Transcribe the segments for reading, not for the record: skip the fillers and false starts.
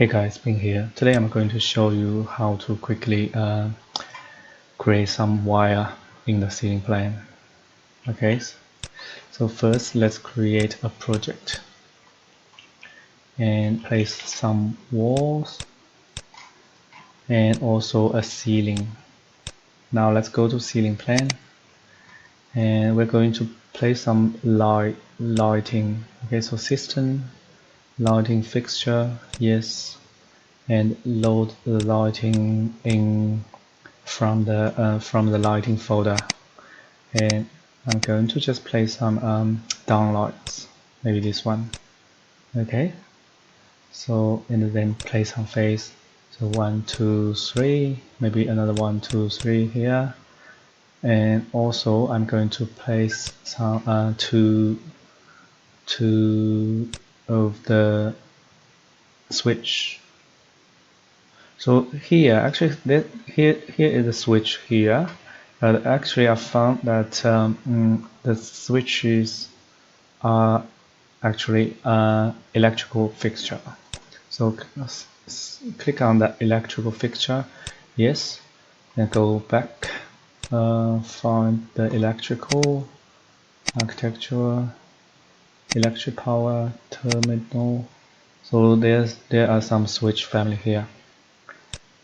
Hey guys, Bing here. Today I'm going to show you how to quickly create some wire in the ceiling plan. Okay, so first let's create a project and place some walls and also a ceiling. Now let's go to ceiling plan and we're going to place some lighting. Okay, so system, lighting fixture, yes, and load the lighting in from the lighting folder, and I'm going to just place some downlights, maybe this one. Okay, so and then place some face, so 1 2 3, maybe another 1 2 3 here, and also I'm going to place some two of the switch. So here, actually, here is a switch here. Actually, I found that the switches are actually electrical fixture. So click on the electrical fixture. Yes, and go back. Find the electrical architecture, electric power terminal. So there are some switch family here.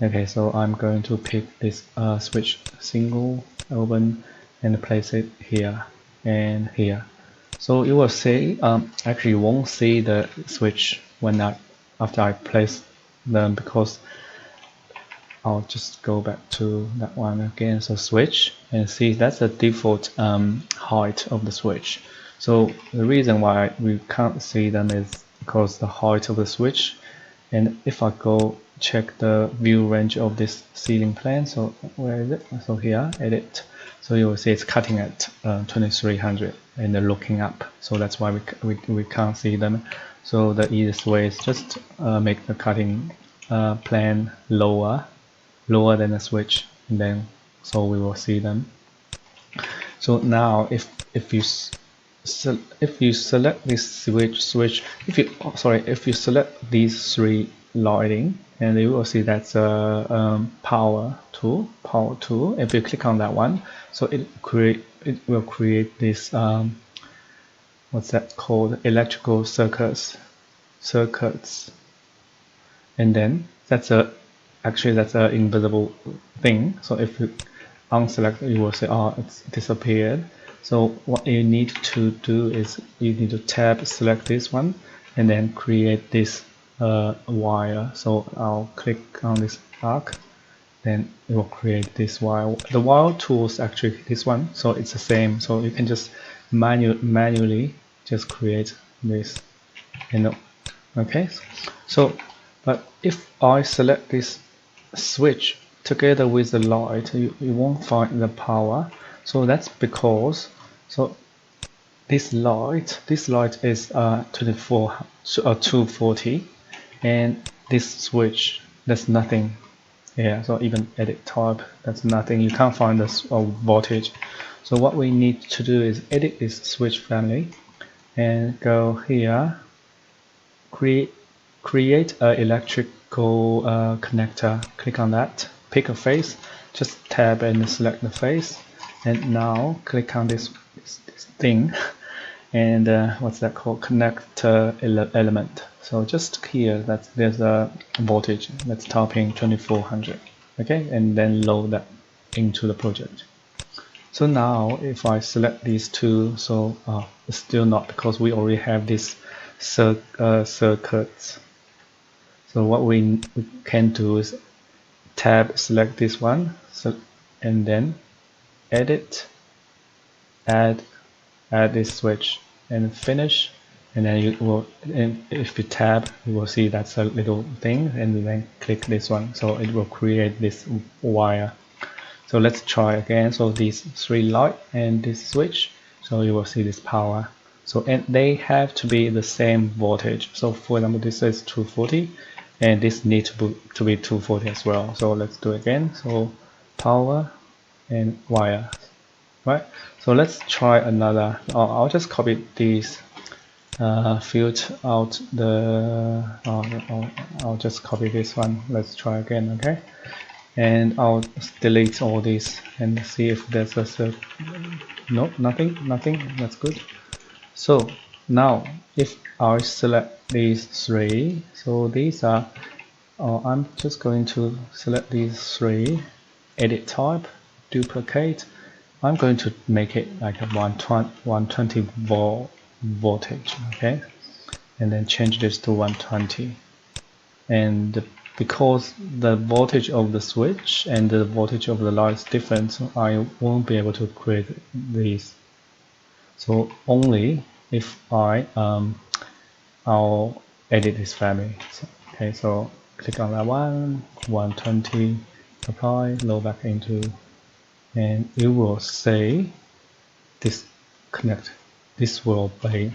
Okay, so I'm going to pick this switch single, open, and place it here and here. So you will see, actually you won't see the switch when after I place them, because I'll just go back to that one again. So switch, and see that's the default height of the switch. So the reason why we can't see them is because the height of the switch. And if I go check the view range of this ceiling plan, so where is it? So here, edit. So you will see it's cutting at 2300 and they're looking up. So that's why we can't see them. So the easiest way is just make the cutting plan lower than the switch, and then so we will see them. So now if you select this switch, if you select these three lighting, and you will see that's a power tool. If you click on that one, so it will create this what's that called, electrical circuits, and then that's a invisible thing. So if you unselect, you will say, oh, it's disappeared. So what you need to do is you need to tab, select this one, and then create this wire. So I'll click on this arc, then it will create this wire. The wire tool is actually this one, so it's the same. So you can just manually just create this, okay. So but if I select this switch together with the light, you won't find the power. So that's because, so this light is 240, and this switch, there's nothing here. So even edit type, that's nothing. You can't find this voltage. So what we need to do is edit this switch family and go here, create an electrical connector. Click on that, pick a face, just tab and select the face, and now click on this thing, and what's that called, connector element. So just here, there's a voltage that's topping 2400. Okay, and then load that into the project. So now if I select these two, so it's still not, because we already have this circuits. So what we can do is tab, select this one, so, and then edit, add this switch, and finish. And then you will, and if you tab, you will see that's a little thing, and then click this one, so it will create this wire. So let's try again. So these three light and this switch, so you will see this power. So, and they have to be the same voltage. So for example, this is 240, and this needs to be 240 as well. So let's do it again. So power and wire, right? So let's try another. I'll just copy these filter out the I'll just copy this one. Let's try again. Okay, and I'll delete all these and see if there's a no, nothing. That's good. So now if I select these three, so these are I'm just going to select these three, edit type, duplicate. I'm going to make it like a 120 voltage, okay, and then change this to 120. And because the voltage of the switch and the voltage of the light is different, so I won't be able to create these. So only if I'll edit this family. So, okay, so click on that one, 120, apply, load back into, and it will say disconnect. This will be,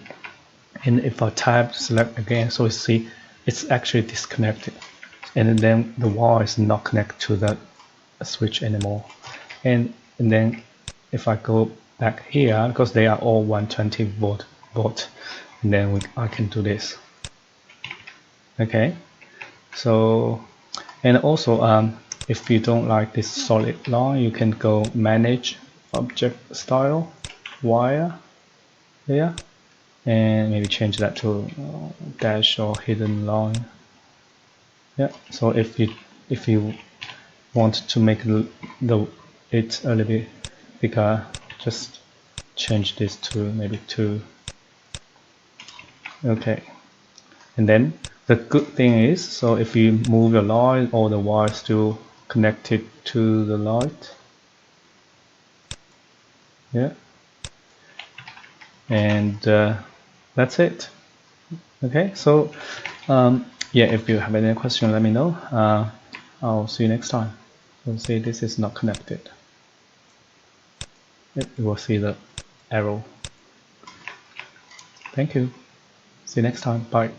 and if I type select again, so you see it's actually disconnected, and then the wire is not connected to the switch anymore. And then if I go back here, because they are all 120 volt, and then I can do this. Okay, so and also if you don't like this solid line, you can go manage object style wire here and maybe change that to dash or hidden line. Yeah, so if you want to make it a little bit bigger, just change this to maybe 2. Okay, and then the good thing is, so if you move your line, all the wires still connected to the light. Yeah, and that's it. Okay, so yeah, if you have any question, let me know. I'll see you next time. You'll see this is not connected. Yep, you will see the arrow. Thank you. See you next time. Bye.